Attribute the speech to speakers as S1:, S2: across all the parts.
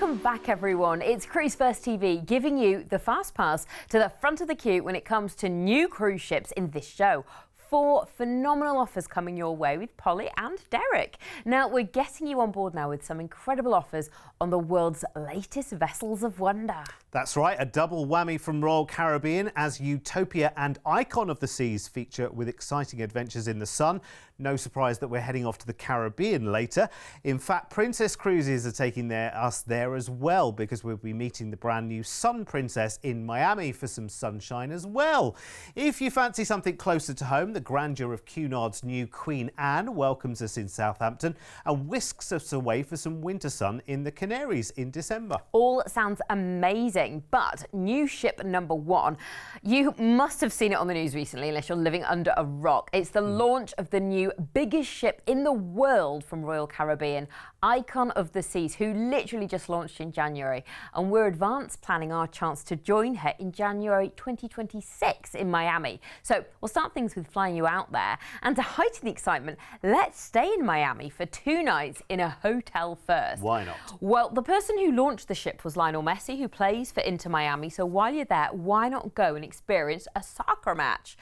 S1: Welcome back, everyone. It's Cruise1st TV giving you the fast pass to the front of the queue when it comes to new cruise ships in this show. 4 phenomenal offers coming your way with Polly and Derek. Now, we're getting you on board now with some incredible offers on the world's latest vessels of wonder.
S2: That's right, a double whammy from Royal Caribbean as Utopia and Icon of the Seas feature with exciting adventures in the sun. No surprise that we're heading off to the Caribbean later. In fact, Princess Cruises are taking us there as well, because we'll be meeting the brand new Sun Princess in Miami for some sunshine as well. If you fancy something closer to home, the grandeur of Cunard's new Queen Anne welcomes us in Southampton and whisks us away for some winter sun in the Canaries in December.
S1: All sounds amazing, but new ship number 1. You must have seen it on the news recently, unless you're living under a rock. It's the launch of the new biggest ship in the world from Royal Caribbean, Icon of the Seas, who literally just launched in January. And we're advanced planning our chance to join her in January 2026 in Miami. So we'll start things with flying you out there. And to heighten the excitement, let's stay in Miami for 2 nights in a hotel first.
S2: Why not?
S1: Well, the person who launched the ship was Lionel Messi, who plays for Inter Miami. So while you're there, why not go and experience a soccer match?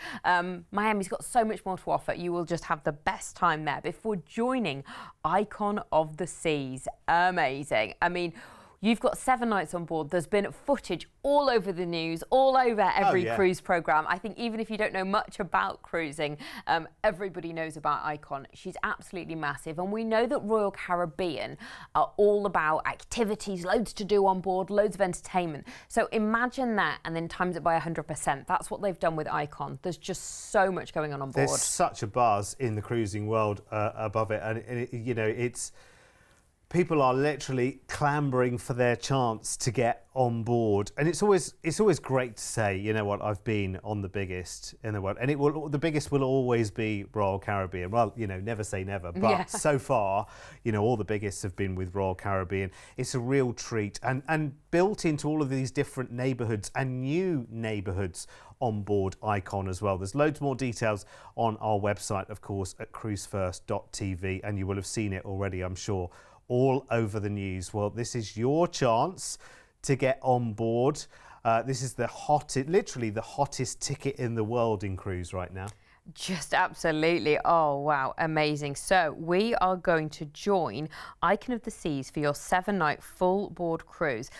S1: Miami's got so much more to offer. You will just have the best time there before joining Icon of the Seas. Amazing. I mean, you've got 7 nights on board. There's been footage all over the news, all over every cruise programme. I think even if you don't know much about cruising, everybody knows about Icon. She's absolutely massive. And we know that Royal Caribbean are all about activities, loads to do on board, loads of entertainment. So imagine that and then times it by 100%. That's what they've done with Icon. There's just so much going on board.
S2: There's such a buzz in the cruising world above it. And, you know, it's... People are literally clambering for their chance to get on board, and it's always great to say, you know what, I've been on the biggest in the world, and the biggest will always be Royal Caribbean. Well, you know, never say never, but so far, you know, all the biggest have been with Royal Caribbean. It's a real treat, and built into all of these different neighbourhoods and new neighbourhoods on board Icon as well. There's loads more details on our website, of course, at cruise1st.tv, and you will have seen it already, I'm sure, all over the news. Well, this is your chance to get on board. This is the literally the hottest ticket in the world in cruise right now.
S1: Just absolutely. Oh, wow. Amazing. So we are going to join Icon of the Seas for your 7-night full board cruise.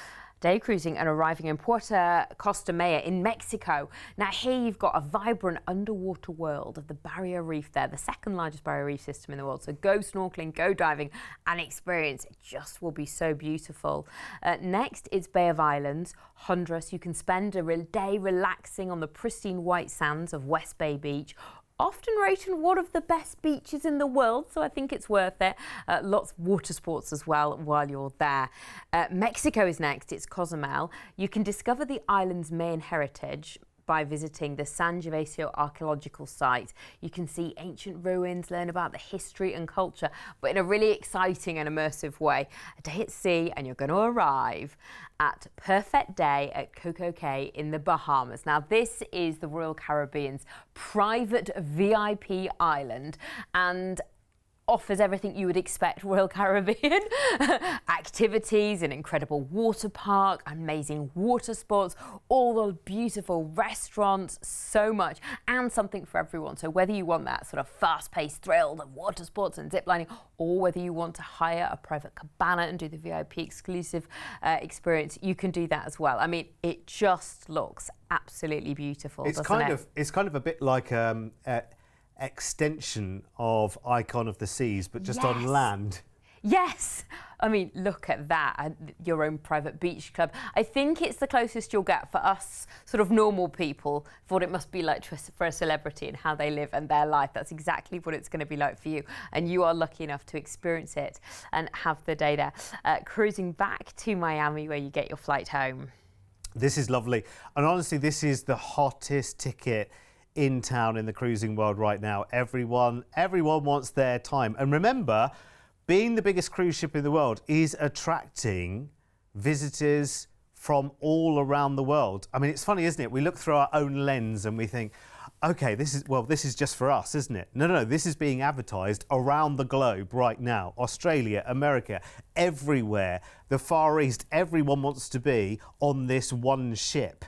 S1: Day cruising and arriving in Puerto Costamaya in Mexico. Now here you've got a vibrant underwater world of the barrier reef there, the 2nd largest barrier reef system in the world. So go snorkeling, go diving and experience. It just will be so beautiful. Next is Bay of Islands, Honduras. You can spend a day relaxing on the pristine white sands of West Bay Beach, often rated one of the best beaches in the world, so I think it's worth it. Lots of water sports as well while you're there. Mexico is next. It's Cozumel. You can discover the island's main heritage by visiting the San Gervasio archaeological site. You can see ancient ruins, learn about the history and culture, but in a really exciting and immersive way. A day at sea and you're going to arrive at Perfect Day at Coco Cay in the Bahamas. Now this is the Royal Caribbean's private VIP island and offers everything you would expect Royal Caribbean. Activities, an incredible water park, amazing water sports, all the beautiful restaurants, so much, and something for everyone. So whether you want that sort of fast-paced thrill of water sports and ziplining, or whether you want to hire a private cabana and do the VIP exclusive experience, you can do that as well. I mean, it just looks absolutely beautiful,
S2: it's kind of a bit like extension of Icon of the Seas, but just on land.
S1: Yes, I mean, look at that, your own private beach club. I think it's the closest you'll get for us sort of normal people for what it must be like for a celebrity and how they live and their life. That's exactly what it's going to be like for you, and you are lucky enough to experience it and have the day there. Cruising back to Miami where you get your flight home.
S2: This is lovely, and honestly this is the hottest ticket in town in the cruising world right now. Everyone wants their time. And remember, being the biggest cruise ship in the world is attracting visitors from all around the world. I mean, it's funny, isn't it? We look through our own lens and we think, okay, this is just for us, isn't it? No, this is being advertised around the globe right now. Australia, America, everywhere, the Far East, everyone wants to be on this one ship.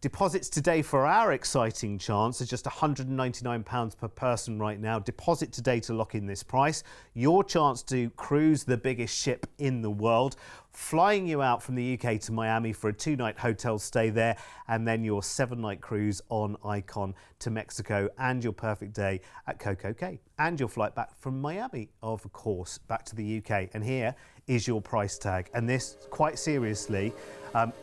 S2: Deposits today for our exciting chance are just £199 per person right now. Deposit today to lock in this price. Your chance to cruise the biggest ship in the world, flying you out from the UK to Miami for a 2-night hotel stay there, and then your 7-night cruise on Icon to Mexico, and your perfect day at Coco Cay, and your flight back from Miami, of course, back to the UK. And here is your price tag. And this, quite seriously,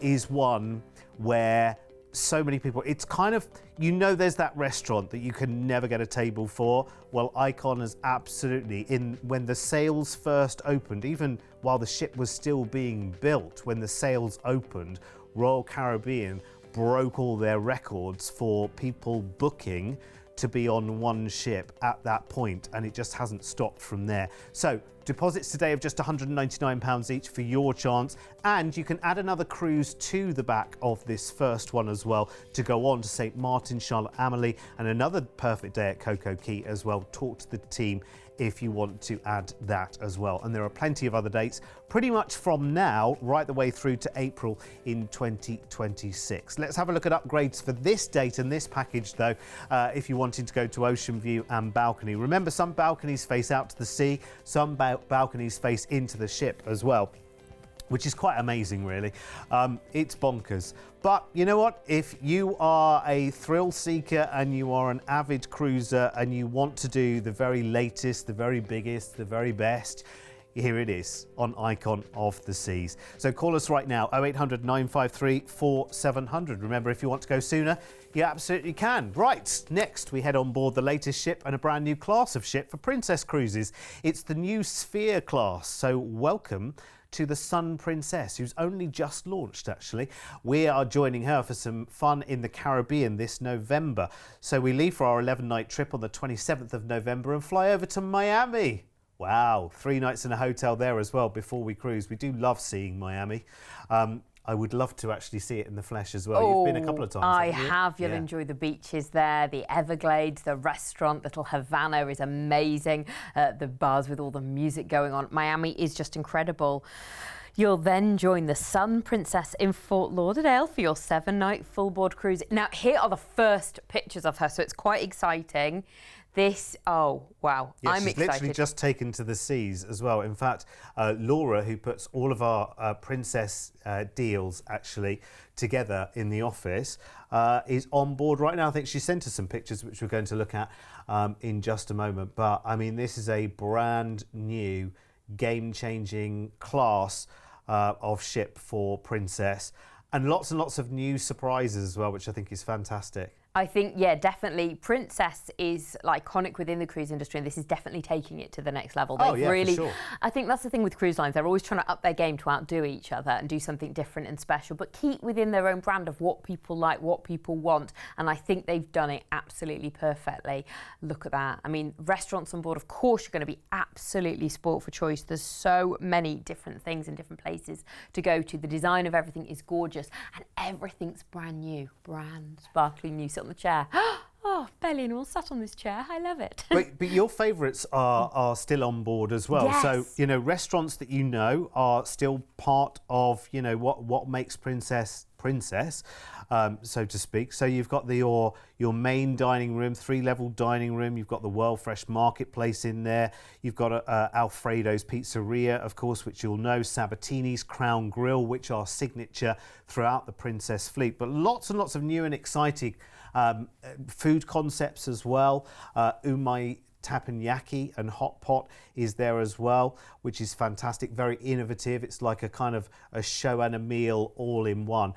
S2: is one where so many people, it's kind of, you know, there's that restaurant that you can never get a table for. Well, Icon has absolutely, when the sails first opened, even while the ship was still being built, when the sails opened, Royal Caribbean broke all their records for people booking to be on one ship at that point, and it just hasn't stopped from there. So deposits today of just £199 each for your chance, and you can add another cruise to the back of this first one as well to go on to St. Martin, Charlotte Amalie, and another perfect day at Coco Cay as well. Talk to the team if you want to add that as well. And there are plenty of other dates pretty much from now right the way through to April in 2026. Let's have a look at upgrades for this date and this package though, if you wanted to go to ocean view and balcony. Remember, some balconies face out to the sea, some balconies face into the ship as well, which is quite amazing, really. It's bonkers. But you know what? If you are a thrill seeker and you are an avid cruiser and you want to do the very latest, the very biggest, the very best, here it is on Icon of the Seas. So call us right now, 0800 953 4700. Remember, if you want to go sooner, you absolutely can. Right, next we head on board the latest ship and a brand new class of ship for Princess Cruises. It's the new Sphere class. So welcome to the Sun Princess, who's only just launched, actually. We are joining her for some fun in the Caribbean this November. So we leave for our 11-night trip on the 27th of November and fly over to Miami. Wow, 3 nights in a hotel there as well before we cruise. We do love seeing Miami. I would love to actually see it in the flesh as well. You've been a couple of times.
S1: I
S2: haven't you?
S1: have. You'll enjoy the beaches there, the Everglades, the restaurant. Little Havana is amazing. The bars with all the music going on. Miami is just incredible. You'll then join the Sun Princess in Fort Lauderdale for your 7-night full board cruise. Now, here are the first pictures of her, so it's quite exciting. This, oh, wow,
S2: yeah,
S1: I'm
S2: she's
S1: excited.
S2: Literally just taken to the seas as well. In fact, Laura, who puts all of our princess deals actually together in the office, is on board right now. I think she sent us some pictures, which we're going to look at in just a moment. But I mean, this is a brand new, game-changing class of ship for Princess, and lots of new surprises as well, which I think is fantastic.
S1: I think, yeah, definitely. Princess is iconic within the cruise industry, and this is definitely taking it to the next level.
S2: Oh, yeah, for sure.
S1: I think that's the thing with cruise lines. They're always trying to up their game to outdo each other and do something different and special, but keep within their own brand of what people like, what people want. And I think they've done it absolutely perfectly. Look at that. I mean, restaurants on board, of course, you're going to be absolutely spoilt for choice. There's so many different things and different places to go to. The design of everything is gorgeous, and everything's brand new, brand sparkling new. On the chair. Oh, Belly and all sat on this chair. I love it.
S2: But your favourites are still on board as well.
S1: Yes.
S2: So, you know, restaurants that you know are still part of, you know, what makes Princess, so to speak. So you've got your main dining room, 3-level dining room. You've got the World Fresh Marketplace in there. You've got Alfredo's Pizzeria, of course, which you'll know. Sabatini's Crown Grill, which are signature throughout the Princess fleet. But lots and lots of new and exciting food concepts as well. Umai Teppanyaki and Hot Pot is there as well, which is fantastic, very innovative. It's like a kind of a show and a meal all in one.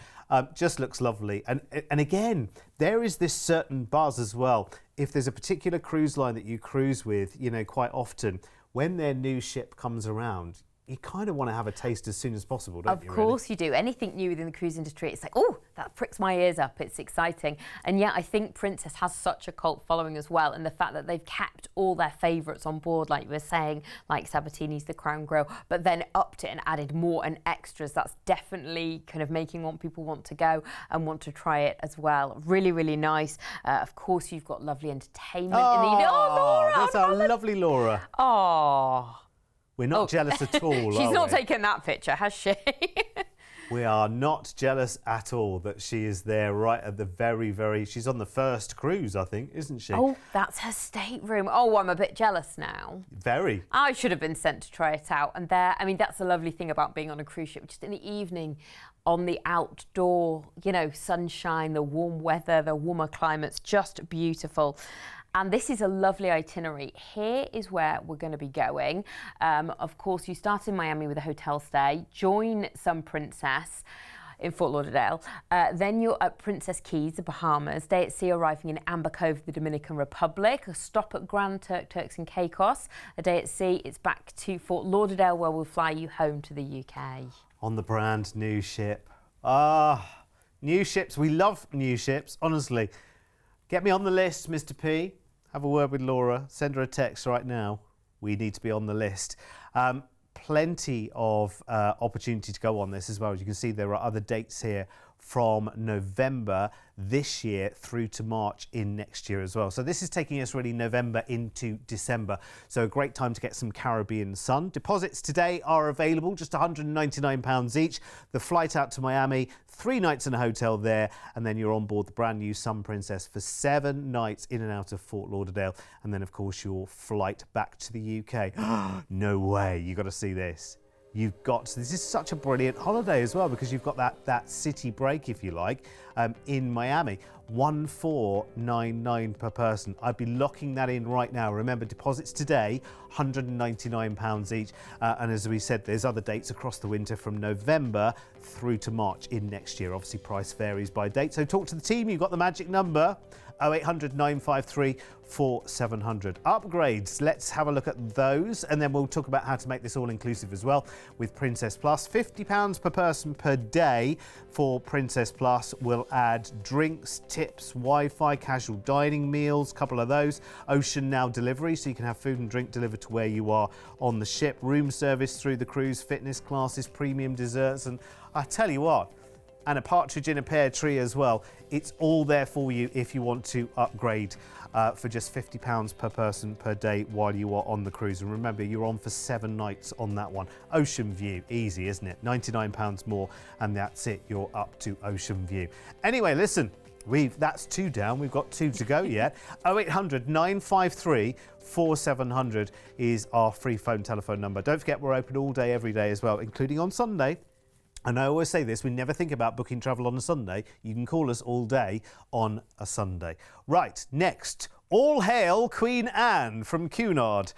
S2: Just looks lovely. And again, there is this certain buzz as well. If there's a particular cruise line that you cruise with, you know, quite often, when their new ship comes around, you kind of want to have a taste as soon as possible, don't you?
S1: Of course you do. Anything new within the cruise industry, it's like, oh, that pricks my ears up. It's exciting. And yeah, I think Princess has such a cult following as well. And the fact that they've kept all their favourites on board, like you were saying, like Sabatini's The Crown Grill, but then upped it and added more and extras. That's definitely kind of making people want to go and want to try it as well. Really, really nice. Of course, you've got lovely entertainment in the evening. Oh, Laura!
S2: That's our lovely Laura.
S1: Oh.
S2: We're not jealous at all,
S1: She's not taken that picture, has she?
S2: We are not jealous at all that she is there right at the very, she's on the first cruise, I think, isn't she?
S1: Oh, that's her stateroom. Oh, I'm a bit jealous now.
S2: Very.
S1: I should have been sent to try it out. And there, I mean, that's the lovely thing about being on a cruise ship, just in the evening, on the outdoor, you know, sunshine, the warm weather, the warmer climates, just beautiful. And this is a lovely itinerary. Here is where we're going to be going. Of course, you start in Miami with a hotel stay, join some Princess in Fort Lauderdale. Then you're at Princess Keys, the Bahamas, day at sea arriving in Amber Cove, the Dominican Republic, a stop at Grand Turks and Caicos. A day at sea, it's back to Fort Lauderdale where we'll fly you home to the UK. On
S2: the brand new ship. New ships. We love new ships, honestly. Get me on the list, Mr. P. Have a word with Laura. Send her a text right now. We need to be on the list. Plenty of opportunity to go on this as well. As you can see, there are other dates here from November this year through to March in next year as well. So this is taking us really November into December. So a great time to get some Caribbean sun. Deposits today are available, just £199 each. The flight out to Miami, 3 nights in a hotel there, and then you're on board the brand new Sun Princess for 7 nights in and out of Fort Lauderdale. And then, of course, your flight back to the UK. No way, you got to see this. This is such a brilliant holiday as well, because you've got that city break, if you like, in Miami. 1,499 per person. I'd be locking that in right now. Remember, deposits today, £199 each. And as we said, there's other dates across the winter from November through to March in next year. Obviously, price varies by date. So talk to the team. You've got the magic number, 0800 953 4700. Upgrades, let's have a look at those, and then we'll talk about how to make this all inclusive as well with Princess Plus. £50 per person per day for Princess Plus. We'll add drinks, tips, Wi-Fi, casual dining meals, a couple of those. Ocean Now delivery, so you can have food and drink delivered to where you are on the ship. Room service through the cruise, fitness classes, premium desserts, and I tell you what, and a partridge in a pear tree as well. It's all there for you if you want to upgrade for just £50 per person per day while you are on the cruise. And remember, you're on for 7 nights on that one. Ocean View, easy, isn't it? £99 more, and that's it. You're up to Ocean View. Anyway, listen, that's 2 down. We've got 2 to go yet. 0800 953 4700 is our free phone telephone number. Don't forget, we're open all day, every day as well, including on Sunday. And I always say this, we never think about booking travel on a Sunday. You can call us all day on a Sunday. Right, next, all hail Queen Anne from Cunard.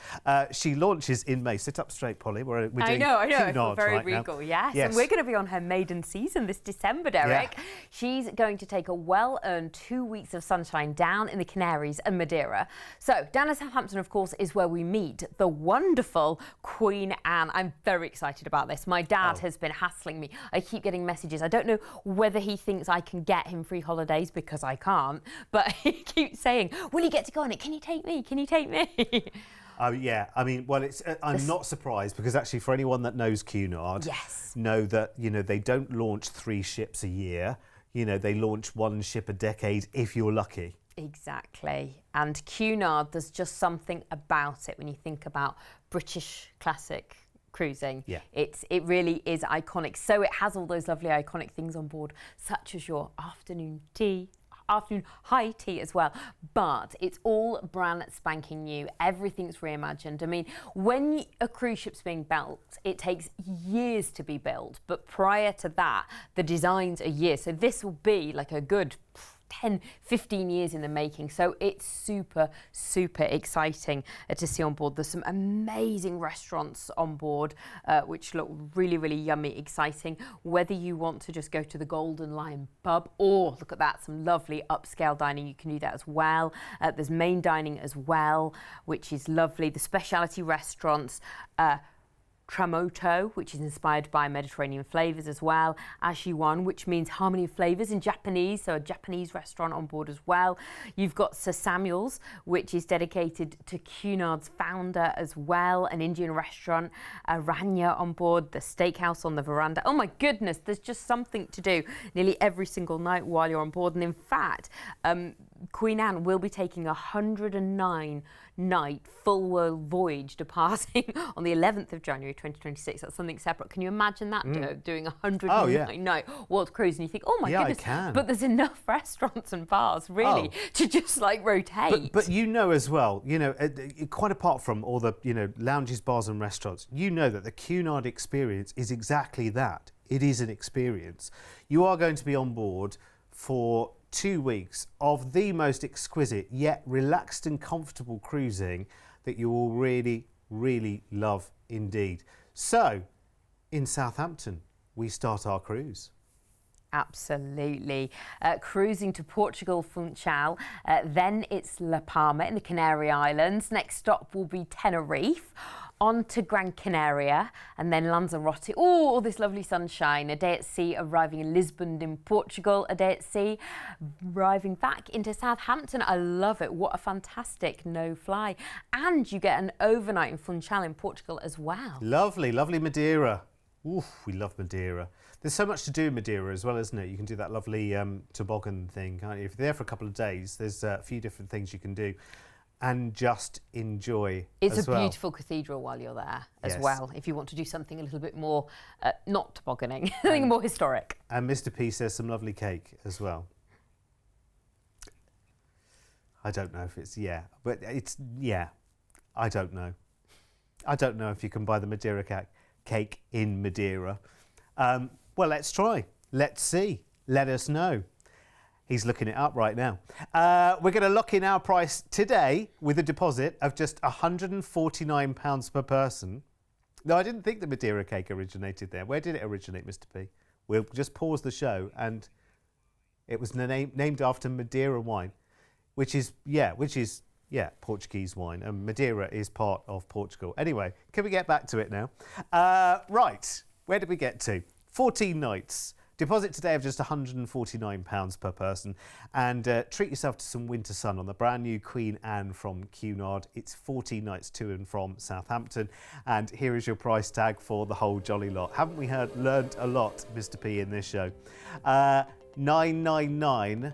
S2: She launches in May. Sit up straight, Polly. We're doing
S1: I know. I feel very
S2: right
S1: regal,
S2: now.
S1: yes. And we're going to be on her maiden season this December, Derek. Yeah. She's going to take a well-earned 2 weeks of sunshine down in the Canaries and Madeira. So down in Southampton, of course, is where we meet the wonderful Queen Anne. I'm very excited about this. My dad has been hassling me. I keep getting messages. I don't know whether he thinks I can get him free holidays, because I can't, but he keeps saying, will you get to go on it? Can you take me? Can you take me?
S2: Yeah, I mean, well, I'm not surprised, because actually for anyone that knows Cunard, know that, you know, they don't launch 3 ships a year. You know, they launch 1 ship a decade if you're lucky. Exactly. And Cunard, there's just something about it when you think about British classic cruising. Yeah. It really is iconic. So it has all those lovely iconic things on board, such as your afternoon high tea as well, but it's all brand spanking new. Everything's reimagined. I mean, when a cruise ship's being built, it takes years to be built, but prior to that, the designs are years. So this will be like a good 10, 15 years in the making. So it's super, super exciting to see on board. There's some amazing restaurants on board, which look really, really yummy, exciting. Whether you want to just go to the Golden Lion pub, or look at that, some lovely upscale dining, you can do that as well. There's main dining as well, which is lovely. The specialty restaurants,
S1: Tramoto, which is inspired by Mediterranean flavours as well. Ashiwan, which means harmony of flavours in Japanese, so a Japanese restaurant on board as well. You've got Sir Samuel's, which is dedicated to Cunard's founder as well, an Indian restaurant, Rania on board, the steakhouse on the veranda. Oh my goodness, there's just something to do nearly every single night while you're on board. And in fact, Queen Anne will be taking a 109-night full world voyage departing on the 11th of January 2026. That's something separate. Can you imagine that, doing a 109-night world cruise? And you think, oh my goodness,
S2: I can.
S1: But there's enough restaurants and bars really to just like rotate.
S2: But you know as well, you know, quite apart from all the, you know, lounges, bars and restaurants, you know that the Cunard experience is exactly that. It is an experience. You are going to be on board for 2 weeks of the most exquisite yet relaxed and comfortable cruising that you will really, really love indeed. So, in Southampton, we start our cruise.
S1: Absolutely. Cruising to Portugal, Funchal. Then it's La Palma in the Canary Islands. Next stop will be Tenerife. On to Gran Canaria and then Lanzarote. Oh, all this lovely sunshine. A day at sea, arriving in Lisbon in Portugal. A day at sea, arriving back into Southampton. I love it. What a fantastic no-fly. And you get an overnight in Funchal in Portugal as well.
S2: Lovely, lovely Madeira. Oof, we love Madeira. There's so much to do in Madeira as well, isn't it? You can do that lovely toboggan thing, can't you? If you're there for a couple of days, there's a few different things you can do. And just enjoy.
S1: It's a beautiful cathedral while you're there as well, if you want to do something a little bit more, not tobogganing, something more historic. And
S2: Mr. P says some lovely cake as well. I don't know if it's, but it's, I don't know. I don't know if you can buy the Madeira cake in Madeira. Well, let's try. Let's see. Let us know. He's looking it up right now. We're going to lock in our price today with a deposit of just £149 per person. No, I didn't think the Madeira cake originated there. Where did it originate, Mr. P? We'll just pause the show, and it was named after Madeira wine, which is Portuguese wine, and Madeira is part of Portugal. Anyway, can we get back to it now? Right, where did we get to? 14 nights. Deposit today of just £149 per person, and treat yourself to some winter sun on the brand new Queen Anne from Cunard. It's 14 nights to and from Southampton, and here is your price tag for the whole jolly lot. Haven't we learnt a lot, Mr. P, in this show? $999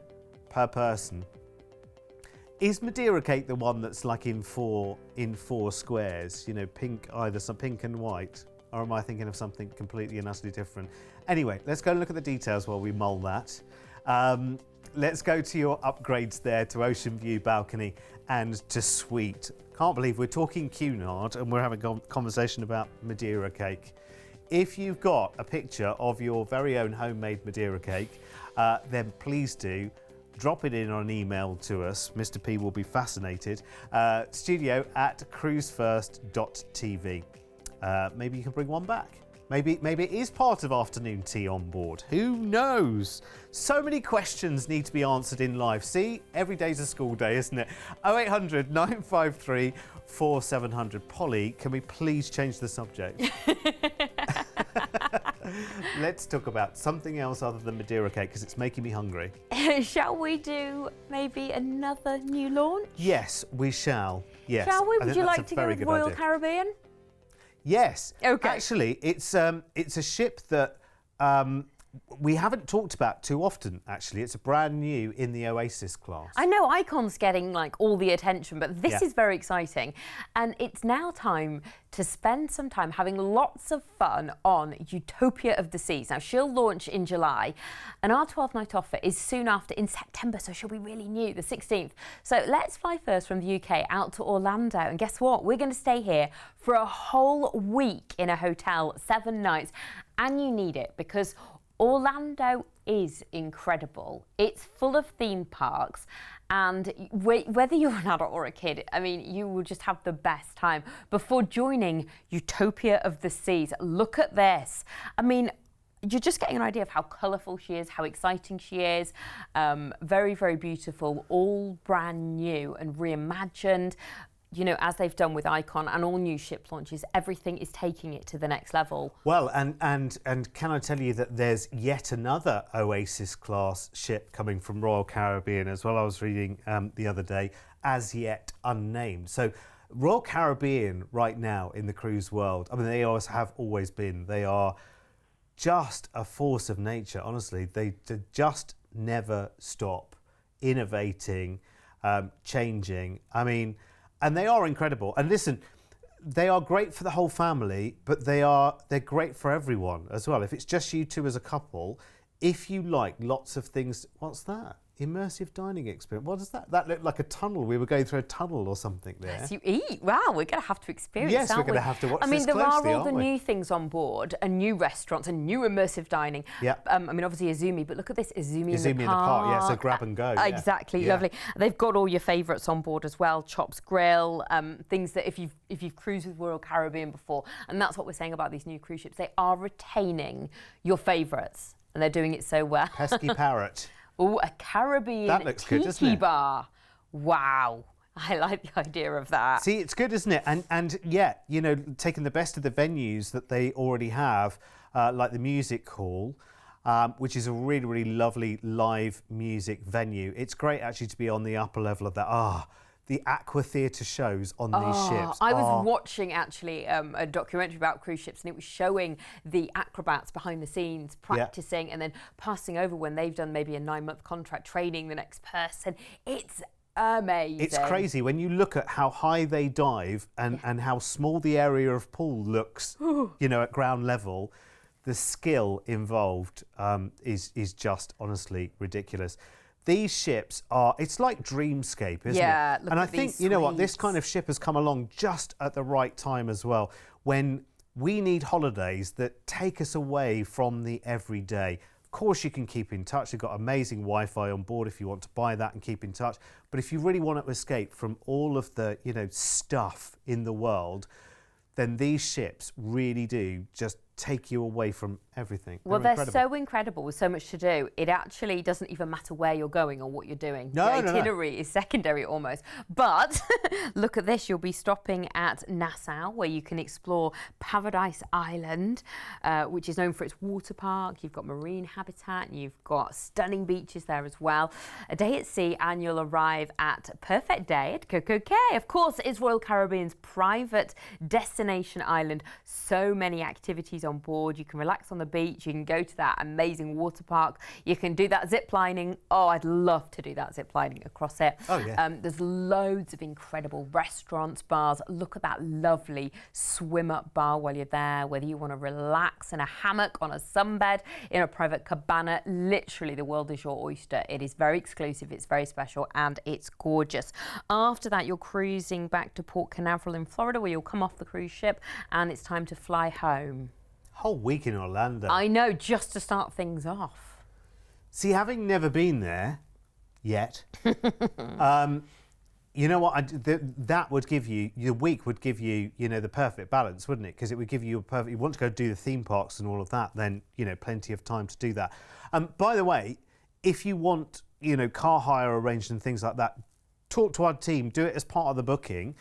S2: per person. Is Madeira cake the one that's like in four squares? You know, pink, either some pink and white. Or am I thinking of something completely and utterly different? Anyway, let's go and look at the details while we mull that. Let's go to your upgrades there to Ocean View Balcony and to Suite. Can't believe we're talking Cunard and we're having a conversation about Madeira cake. If you've got a picture of your very own homemade Madeira cake, then please do drop it in on an email to us. Mr. P will be fascinated. studio@cruise1st.tv. Maybe you can bring one back. Maybe it is part of afternoon tea on board. Who knows? So many questions need to be answered in life. See, every day's a school day, isn't it? 0800 953 4700. Polly, can we please change the subject? Let's talk about something else other than Madeira cake, because it's making me hungry.
S1: Shall we do maybe another new launch?
S2: Yes, we shall. Yes.
S1: Shall we? Would you like to go with Royal Caribbean?
S2: Yes.
S1: Okay.
S2: Actually, it's a ship that we haven't talked about too often, actually. It's a brand new in the Oasis class.
S1: I know Icon's getting like all the attention, but this is very exciting. And it's now time to spend some time having lots of fun on Utopia of the Seas. Now, she'll launch in July, and our 12-night offer is soon after in September, so she'll be really new, the 16th. So let's fly first from the UK out to Orlando, and guess what? We're going to stay here for a whole week in a hotel, 7 nights, and you need it because Orlando is incredible. It's full of theme parks, and whether you're an adult or a kid, I mean, you will just have the best time. Before joining Utopia of the Seas, look at this. I mean, you're just getting an idea of how colourful she is, how exciting she is. Very, very beautiful, all brand new and reimagined. you know, as they've done with Icon and all new ship launches, everything is taking it to the next level.
S2: Well, and can I tell you that there's yet another Oasis class ship coming from Royal Caribbean as well. I was reading the other day, as yet unnamed. So Royal Caribbean right now in the cruise world, I mean, they have always been. They are just a force of nature, honestly. They just never stop innovating, changing. I mean, and they are incredible. And listen, they are great for the whole family, but they're great for everyone as well. If it's just you two as a couple, if you like lots of things, what's that? Immersive dining experience. What is that? That looked like a tunnel. We were going through a tunnel or something there.
S1: Yes, you eat. Wow, we're going to have to experience.
S2: Yes, we're
S1: aren't
S2: going to
S1: we?
S2: have to watch
S1: I mean,
S2: this
S1: there
S2: closely,
S1: are all the
S2: aren't we?
S1: new things on board, and new restaurants, and new immersive dining.
S2: Yeah.
S1: I mean, obviously Izumi, but look at this, Izumi
S2: Izumi in the park. Yeah, so grab and go. Yeah.
S1: Exactly,
S2: Yeah.
S1: lovely. They've got all your favourites on board as well. Chops Grill, things that if you've cruised with Royal Caribbean before, and that's what we're saying about these new cruise ships. They are retaining your favourites, and they're doing it so well.
S2: Pesky parrot.
S1: Oh, a Caribbean
S2: That looks good, doesn't
S1: tiki
S2: it?
S1: bar. Wow. I like the idea of that.
S2: See, it's good, isn't it? And yeah, you know, taking the best of the venues that they already have, like the music hall, which is a really, really lovely live music venue. It's great actually to be on the upper level of that. The aqua theatre shows on these ships.
S1: I was watching actually a documentary about cruise ships, and it was showing the acrobats behind the scenes practicing and then passing over when they've done maybe a 9-month contract, training the next person. It's amazing.
S2: It's crazy when you look at how high they dive and how small the area of pool looks, you know, at ground level. The skill involved is just honestly ridiculous. These ships it's like dreamscape, isn't it?
S1: Look
S2: And
S1: at
S2: I think,
S1: these
S2: you know what, this
S1: suites.
S2: kind of ship has come along just at the right time as well, when we need holidays that take us away from the everyday. Of course, you can keep in touch. They've got amazing Wi-Fi on board if you want to buy that and keep in touch. But if you really want to escape from all of the, you know, stuff in the world, then these ships really do just take you away from everything.
S1: Well,
S2: They're
S1: they're
S2: incredible.
S1: so incredible with so much to do. It actually doesn't even matter where you're going or what you're doing.
S2: No,
S1: the
S2: no, no.
S1: itinerary is secondary almost. But look at this. You'll be stopping at Nassau, where you can explore Paradise Island, which is known for its water park. You've got marine habitat. You've got stunning beaches there as well. A day at sea, and you'll arrive at Perfect Day at Coco Cay. Of course, it's Royal Caribbean's private destination island. So many activities on board. You can relax on the beach. You can go to that amazing water park. You can do that zip lining. Oh, I'd love to do that zip lining across it.
S2: Oh, yeah.
S1: There's loads of incredible restaurants, bars. Look at that lovely swim-up bar while you're there, whether you want to relax in a hammock, on a sunbed, in a private cabana. Literally, the world is your oyster. It is very exclusive, it's very special, and it's gorgeous. After that, you're cruising back to Port Canaveral in Florida, where you'll come off the cruise ship, and it's time to fly home.
S2: Whole week in Orlando.
S1: I know, just to start things off.
S2: See, having never been there yet, you know what? That would give you, your week would give you, you know, the perfect balance, wouldn't it? Because it would give you a perfect, you want to go do the theme parks and all of that, then, you know, plenty of time to do that. By the way, if you want, you know, car hire arranged and things like that, talk to our team, do it as part of the booking.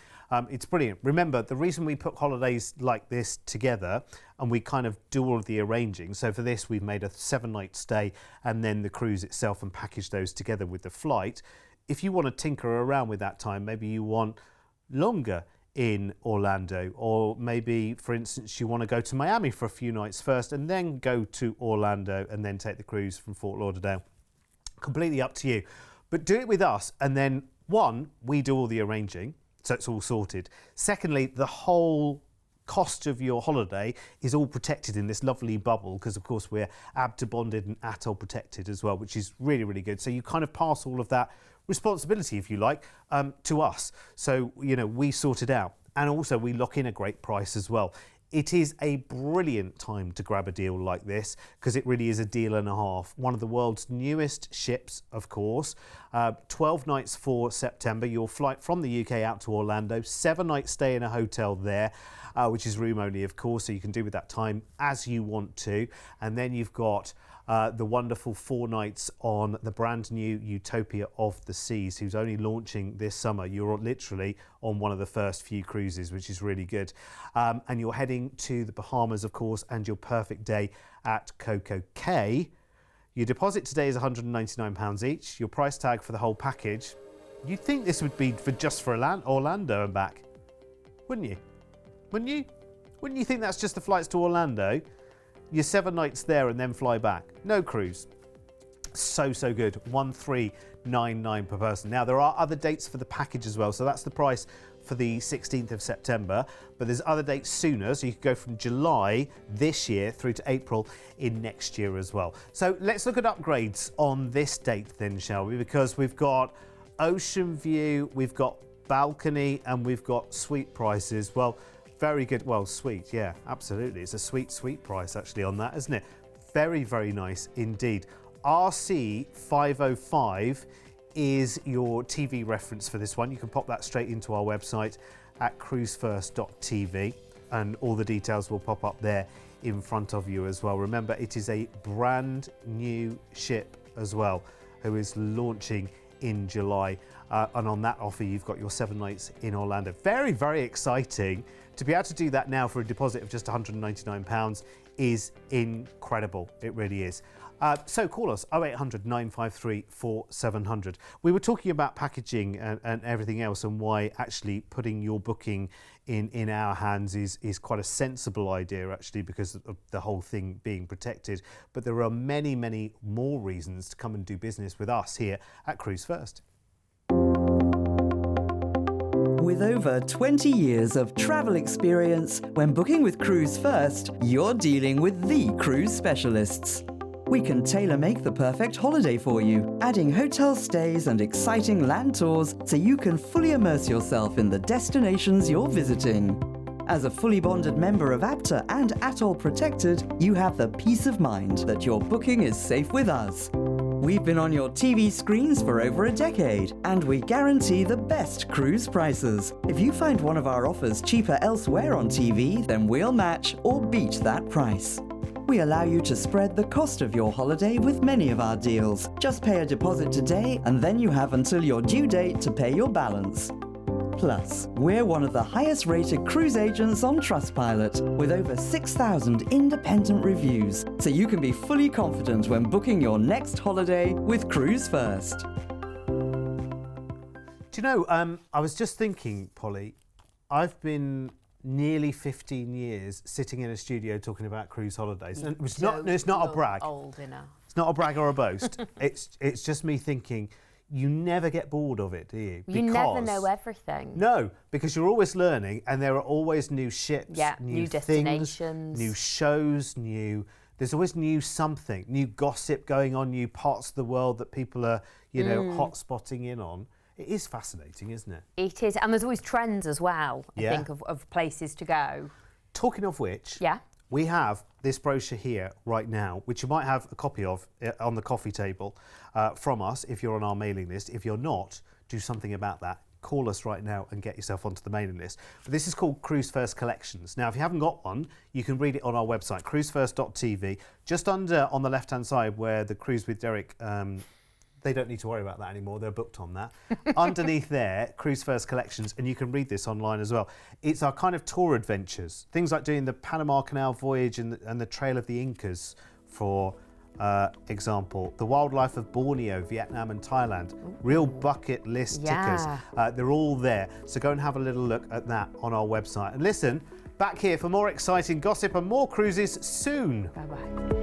S2: It's brilliant. Remember, the reason we put holidays like this together and we kind of do all of the arranging. So for this, we've made a 7-night stay and then the cruise itself and package those together with the flight. If you want to tinker around with that time, maybe you want longer in Orlando, or maybe, for instance, you want to go to Miami for a few nights first and then go to Orlando and then take the cruise from Fort Lauderdale. Completely up to you. But do it with us, and then, one, we do all the arranging, so it's all sorted. Secondly, the whole cost of your holiday is all protected in this lovely bubble, because of course we're ABTA bonded and ATOL protected as well, which is really, really good. So you kind of pass all of that responsibility, if you like, to us. So, you know, we sort it out. And also we lock in a great price as well. It is a brilliant time to grab a deal like this, because it really is a deal and a half. One of the world's newest ships, of course. 12 nights for September. Your flight from the UK out to Orlando. 7-night stay in a hotel there, which is room only, of course, so you can do with that time as you want to. And then you've got the wonderful 4 nights on the brand new Utopia of the Seas, who's only launching this summer. You're literally on one of the first few cruises, which is really good. And you're heading to the Bahamas, of course, and your perfect day at Coco Cay. Your deposit today is £199 each. Your price tag for the whole package, you'd think this would be just for Orlando and back, wouldn't you? Wouldn't you? Wouldn't you think that's just the flights to Orlando? You're 7 nights there and then fly back. No cruise. So good. 1,399 per person. Now, there are other dates for the package as well. So that's the price for the 16th of September. But there's other dates sooner. So you could go from July this year through to April in next year as well. So let's look at upgrades on this date then, shall we? Because we've got ocean view, we've got balcony, and we've got suite prices. Well, very good. Well, sweet. Yeah, absolutely. It's a sweet price actually on that, isn't it? Very nice indeed. RC 505 is your TV reference for this one. You can pop that straight into our website at Cruise1st.tv and all the details will pop up there in front of you as well. Remember, it is a brand new ship as well, who is launching in July. And on that offer, you've got your 7 nights in Orlando. Very exciting. To be able to do that now for a deposit of just £199 is incredible. It really is. So call us 0800 953 4700. We were talking about packaging and everything else, and why actually putting your booking in our hands is quite a sensible idea actually, because of the whole thing being protected. But there are many more reasons to come and do business with us here at Cruise1st.
S3: With over 20 years of travel experience, when booking with Cruise1st, you're dealing with the cruise specialists. We can tailor-make the perfect holiday for you, adding hotel stays and exciting land tours so you can fully immerse yourself in the destinations you're visiting. As a fully bonded member of APTA and Atoll Protected, you have the peace of mind that your booking is safe with us. We've been on your TV screens for over a decade, and we guarantee the best cruise prices. If you find one of our offers cheaper elsewhere on TV, then we'll match or beat that price. We allow you to spread the cost of your holiday with many of our deals. Just pay a deposit today, and then you have until your due date to pay your balance. Plus, we're one of the highest-rated cruise agents on Trustpilot, with over 6,000 independent reviews, so you can be fully confident when booking your next holiday with Cruise1st.
S2: Do you know, I was just thinking, Polly, I've been nearly 15 years sitting in a studio talking about cruise holidays. And it's not a brag.
S1: Old enough.
S2: It's not a brag or a boast. It's just me thinking, you never get bored of it, do you?
S1: You never know everything.
S2: No, because you're always learning, and there are always new ships,
S1: new
S2: things,
S1: destinations,
S2: new shows, there's always new something, new gossip going on, new parts of the world that people are, hot spotting in on. It is fascinating, isn't it?
S1: It is, and there's always trends as well, I think, of places to go.
S2: Talking of which, we have this brochure here right now, which you might have a copy of on the coffee table from us if you're on our mailing list. If you're not, do something about that. Call us right now and get yourself onto the mailing list. But this is called Cruise1st Collections. Now, if you haven't got one, you can read it on our website, Cruise1st.tv. Just under on the left-hand side where the Cruise with Derek, they don't need to worry about that anymore. They're booked on that. Underneath there, Cruise1st Collections, and you can read this online as well. It's our kind of tour adventures. Things like doing the Panama Canal voyage and the Trail of the Incas, for example. The wildlife of Borneo, Vietnam and Thailand. Real bucket list tickers. They're all there. So go and have a little look at that on our website. And listen, back here for more exciting gossip and more cruises soon.
S1: Bye-bye.